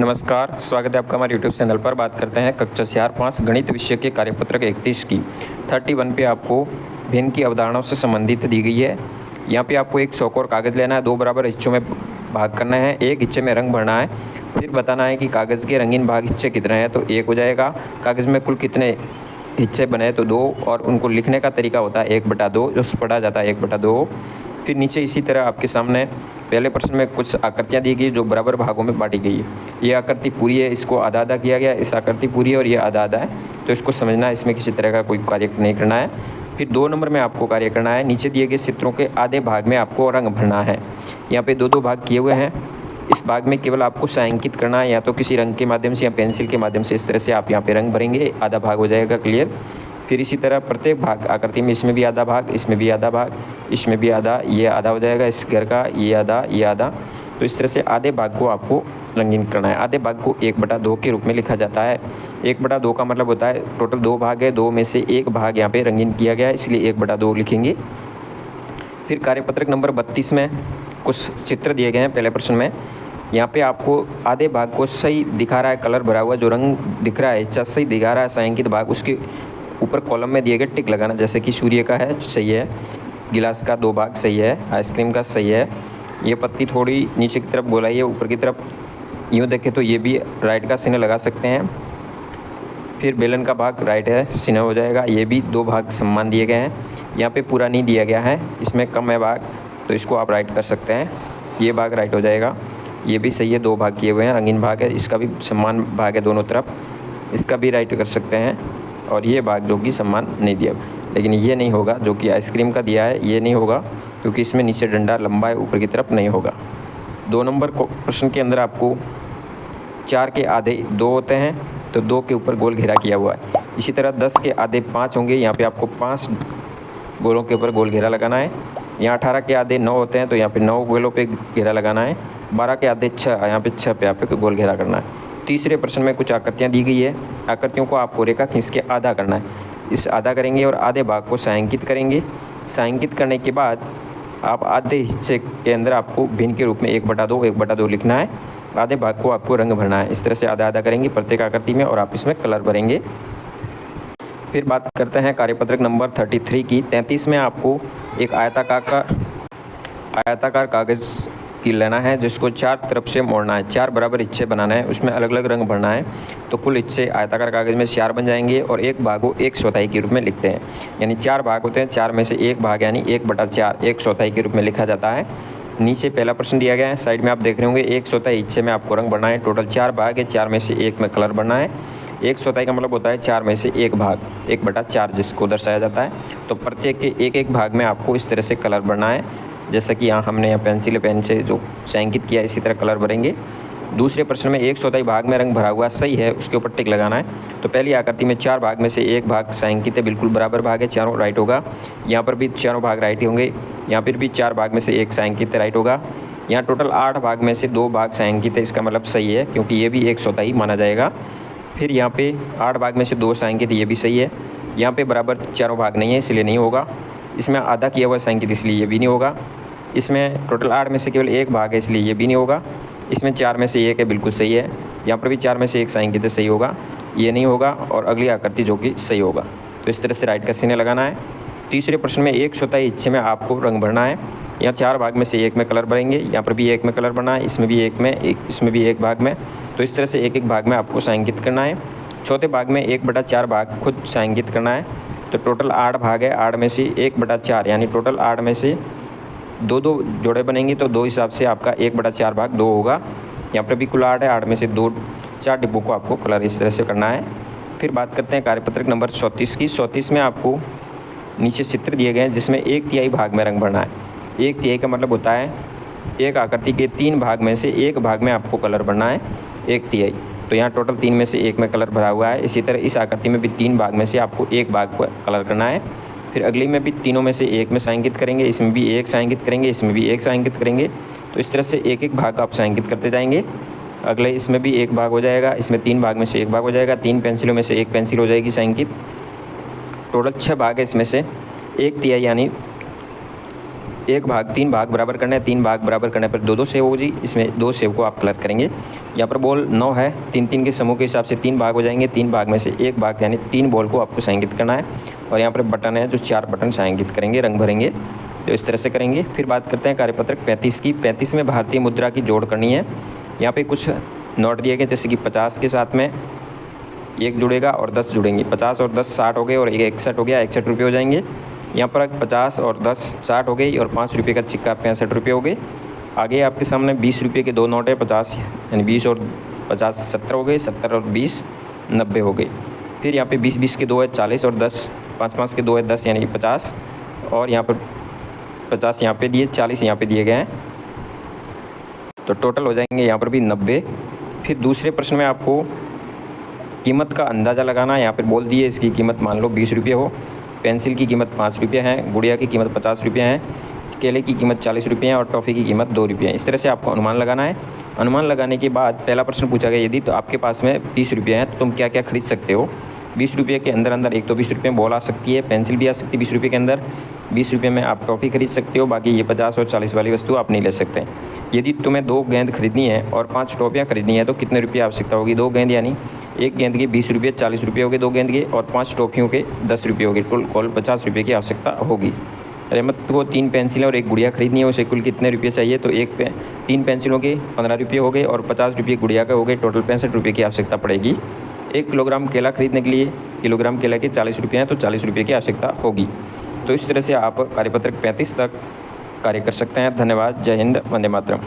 नमस्कार, स्वागत है आपका हमारे यूट्यूब चैनल पर। बात करते हैं कक्षा 4-5 गणित विषय के कार्यपत्रक 31 की 31 पे आपको भिन्न की अवधारणाओं से संबंधित दी गई है। यहाँ पे आपको एक चौकोर कागज़ लेना है, 2 बराबर हिस्सों में भाग करना है, एक हिस्से में रंग भरना है, फिर बताना है कि कागज़ के रंगीन भाग हिस्से कितने हैं, तो 1 हो जाएगा। कागज़ में कुल कितने हिस्से बने तो 2, और उनको लिखने का तरीका होता है 1/2, जो पढ़ा जाता है 1/2। फिर नीचे इसी तरह आपके सामने पहले प्रश्न में कुछ आकृतियाँ दी गई जो बराबर भागों में बांटी गई है। ये आकृति पूरी है, इसको आधा आधा किया गया, इस आकृति पूरी है और ये आधा आधा है, तो इसको समझना है, इसमें किसी तरह का कोई कार्य नहीं करना है। फिर 2 नंबर में आपको कार्य करना है, नीचे दिए गए चित्रों के आधे भाग में आपको रंग भरना है। यहाँ पे 2-2 भाग किए हुए हैं, इस भाग में केवल आपको छायांकित करना है, या तो किसी रंग के माध्यम से या पेंसिल के माध्यम से। इस तरह से आप यहाँ पे रंग भरेंगे, आधा भाग हो जाएगा क्लियर। फिर इसी तरह प्रत्येक भाग आकृति में इसमें भी आधा भाग, इसमें भी आधा भाग, इसमें भी आधा, ये आधा हो जाएगा इस घर का, ये आधा, ये आधा। तो इस तरह से आधे भाग को आपको रंगीन करना है। आधे भाग को 1/2 के रूप में लिखा जाता है। 1/2 का मतलब होता है टोटल 2 भाग है, 2 में से 1 भाग यहाँ पे रंगीन किया गया है, इसलिए 1/2 लिखेंगे। फिर कार्यपत्रक नंबर 32 में कुछ चित्र दिए गए हैं। पहले प्रश्न में यहाँ पे आपको आधे भाग को सही दिखा रहा है, कलर भरा हुआ जो रंग दिख रहा है सही दिखा रहा है छायांकित भाग, उसके ऊपर कॉलम में दिए गए टिक लगाना। जैसे कि सूर्य का है सही है, गिलास का 2 भाग सही है, आइसक्रीम का सही है, ये पत्ती थोड़ी नीचे की तरफ गोलाई है, ऊपर की तरफ यूँ देखें तो ये भी राइट का चिन्ह लगा सकते हैं। फिर बेलन का भाग राइट है, चिन्ह हो जाएगा। ये भी 2 भाग समान दिए गए हैं, यहाँ पे पूरा नहीं दिया गया है, इसमें कम है भाग, तो इसको आप राइट कर सकते हैं, ये भाग राइट हो जाएगा। ये भी सही है, 2 भाग किए हुए हैं, रंगीन भाग है, इसका भी समान भाग है दोनों तरफ, इसका भी राइट कर सकते हैं। और ये भाग जो कि समान नहीं दिया, लेकिन ये नहीं होगा जो कि आइसक्रीम का दिया है, ये नहीं होगा क्योंकि इसमें नीचे डंडा लंबा है, ऊपर की तरफ नहीं होगा। 2 नंबर प्रश्न के अंदर आपको 4 के आधे 2 होते हैं, तो 2 के ऊपर गोल घेरा किया हुआ है। इसी तरह 10 के आधे 5 होंगे, यहाँ पे आपको 5 गोलों के ऊपर गोल घेरा लगाना है। यहाँ 18 के आधे 9 होते हैं, तो यहाँ पे 9 गोलों पे घेरा लगाना है। 12 के आधे 6, यहाँ पे 6 पे आप गोल घेरा करना है। तीसरे प्रश्न में कुछ आकृतियाँ दी गई है, आकृतियों को आपको रेखा खींच के आधा करना है। इस आधा करेंगे और आधे भाग को छायांकित करेंगे। छायांकित करने के बाद आप आधे हिस्से के अंदर आपको भिन्न के रूप में 1/2 लिखना है। आधे भाग को आपको रंग भरना है। इस तरह से आधा आधा करेंगे प्रत्येक आकृति में और आप इसमें कलर भरेंगे। फिर बात करते हैं कार्यपत्रक नंबर 33 की। 33 में आपको एक आयताकार कागज़ की लेना है, जिसको 4 तरफ से मोड़ना है, 4 बराबर हिस्से बनाना है, उसमें अलग अलग रंग भरना है। तो कुल हिस्से आयताकार कागज़ में 4 बन जाएंगे और एक भाग को 1/4 के रूप में लिखते हैं। यानी 4 भाग होते हैं, 4 में से 1 भाग यानी 1/4 1/4 के रूप में लिखा जाता है। नीचे पहला प्रश्न दिया गया है, साइड में आप देख रहे होंगे 1/4 हिस्से में आपको रंग भरना है। टोटल 4 भाग है, 4 में से 1 में कलर भरना है। 1/4 का मतलब होता है 4 में से 1 भाग, 1/4 जिसको दर्शाया जाता है। तो प्रत्येक के एक भाग में आपको इस तरह से कलर भरना है, जैसा कि यहाँ हमने पेंसिल पेन से जो छायांकित किया इसी तरह कलर भरेंगे। दूसरे प्रश्न में 1/4 भाग में रंग भरा हुआ सही है, उसके ऊपर टिक लगाना है। तो पहली आकृति में 4 भाग में से 1 भाग छायांकित है, बिल्कुल बराबर भाग है, चारों राइट होगा। यहाँ पर भी चारों भाग राइट होंगे, यहाँ पर भी 4 भाग में से 1 छायांकित राइट होगा। यहाँ टोटल 8 भाग में से 2 भाग छायांकित है, इसका मतलब सही है क्योंकि ये भी 1/4 ही माना जाएगा। फिर यहाँ पे 8 भाग में से 2 छायांकित, ये भी सही है। यहाँ पे बराबर चारों भाग नहीं है, इसलिए नहीं होगा। इसमें आधा किया हुआ छायांकित, इसलिए ये भी नहीं होगा। इसमें टोटल 8 में से केवल 1 भाग है, इसलिए ये भी नहीं होगा। इसमें 4 में से 1 है, बिल्कुल सही है। यहाँ पर भी 4 में से 1 छायांकित सही होगा, ये नहीं होगा। और अगली आकृति जो कि सही होगा, तो इस तरह से राइट का चिन्ह लगाना है। तीसरे प्रश्न में 1/4 हिस्से में आपको रंग भरना है। यहाँ 4 भाग में से 1 में कलर भरेंगे, यहाँ पर भी 1 में कलर भरना है, इसमें भी 1 में, इसमें भी 1 भाग में। तो इस तरह से एक भाग में आपको छायांकित करना है। चौथे भाग में 1/4 भाग खुद छायांकित करना है। तो टोटल 8 भाग है, 8 में से 1/4 यानी टोटल 8 में से 2 जोड़े बनेंगे, तो 2 हिसाब से आपका 1/4 भाग 2 होगा। यहाँ पर भी कुल 8 है, 8 में से 4 डिब्बों को आपको कलर इस तरह से करना है। फिर बात करते हैं कार्यपत्रक नंबर 34 की। 34 में आपको नीचे चित्र दिए गए हैं, जिसमें 1/3 भाग में रंग भरना है। 1/3 का मतलब होता है एक आकृति के 3 भाग में से 1 भाग में आपको कलर भरना है, 1/3। तो यहाँ टोटल 3 में से 1 में कलर भरा हुआ है। इसी तरह इस आकृति में भी 3 भाग में से आपको 1 भाग को कलर करना है। फिर अगली में भी तीनों में से 1 में छायांकित करेंगे, इसमें भी 1 छायांकित करेंगे, इसमें भी 1 छायांकित करेंगे। तो इस तरह से एक भाग आप छायांकित करते जाएंगे। अगले इसमें भी 1 भाग हो जाएगा, इसमें 3 भाग में से 1 भाग हो जाएगा, 3 पेंसिलों में से 1 पेंसिल हो जाएगी छायांकित। टोटल 6 भाग है, इसमें से 1/3 यानी एक भाग 3 भाग बराबर करना है, 3 भाग बराबर करने पर 2 सेव हो जी, इसमें 2 सेव को आप कलर करेंगे। यहाँ पर बॉल 9 है, 3 के समूह के हिसाब से 3 भाग हो जाएंगे, 3 भाग में से 1 भाग यानी 3 बॉल को आपको छायांकित करना है। और यहाँ पर बटन है जो 4 बटन छायांकित करेंगे, रंग भरेंगे, तो इस तरह से करेंगे। फिर बात करते हैं कार्यपत्रक 35 की। 35 में भारतीय मुद्रा की जोड़ करनी है। यहाँ पे कुछ नोट दिए गए, जैसे कि 50 के साथ में 1 जुड़ेगा और 10 जुड़ेंगे, 50 और 10 60 हो गए और 1 61 हो गया, 61 रुपये हो जाएंगे। यहाँ पर 50 और 10 60 हो गई और 5 रुपये का सिक्का 65 रुपये हो गए। आगे आपके सामने 20 रुपये के 2 नोट है, 50 यानी 20 और 50 70 हो गए, 70 और 20 90 हो गए। फिर यहाँ पे 20 के 2 है 40 और 10 5 के 2 है 10 यानी 50, और यहाँ पर 50 यहाँ पे दिए, 40 यहाँ पे दिए गए हैं, तो टोटल हो जाएंगे यहाँ पर भी 90। फिर दूसरे प्रश्न में आपको कीमत का अंदाज़ा लगाना है। यहाँ पर बोल दिए इसकी कीमत मान लो 20 रुपये हो, पेंसिल की कीमत 5 रुपये है, गुड़िया की कीमत 50 रुपये है, केले की कीमत 40 रुपये है और टॉफ़ी की कीमत 2 रुपये है। इस तरह से आपको अनुमान लगाना है। अनुमान लगाने के बाद पहला प्रश्न पूछा गया, यदि तो आपके पास में 20 रुपये हैं तो तुम क्या क्या खरीद सकते हो। 20 रुपये के अंदर एक तो 20 रुपये में बॉल आ सकती है, पेंसिल भी आ सकती है 20 रुपये के अंदर, 20 रुपये में आप टॉफ़ी खरीद सकते हो, बाकी ये 50 और 40 वाली वस्तु आप नहीं ले सकते। यदि तुम्हें 2 गेंद खरीदनी है और 5 टॉफ़ियाँ खरीदनी है तो कितने रुपये आवश्यकता होगी। 2 गेंद यानी एक गेंद के 20 रुपये 40 रुपये हो गए 2 गेंद के, और 5 टॉफ़ियों के 10 रुपये हो गए, कुल 50 रुपये की आवश्यकता होगी। रहमत को 3 पेंसिलें और 1 गुड़िया खरीदनी है, उसे कुल कितने रुपये चाहिए। तो 3 पेंसिलों के 15 रुपये हो गए और 50 रुपये गुड़िया के हो गए, टोटल 65 रुपये की आवश्यकता पड़ेगी। 1 किलोग्राम केला खरीदने के लिए किलोग्राम केला के 40 रुपये हैं तो 40 रुपये की आवश्यकता होगी। तो इस तरह से आप कार्यपत्रक 35 तक कार्य कर सकते हैं। धन्यवाद। जय हिंद। वंदे मातरम।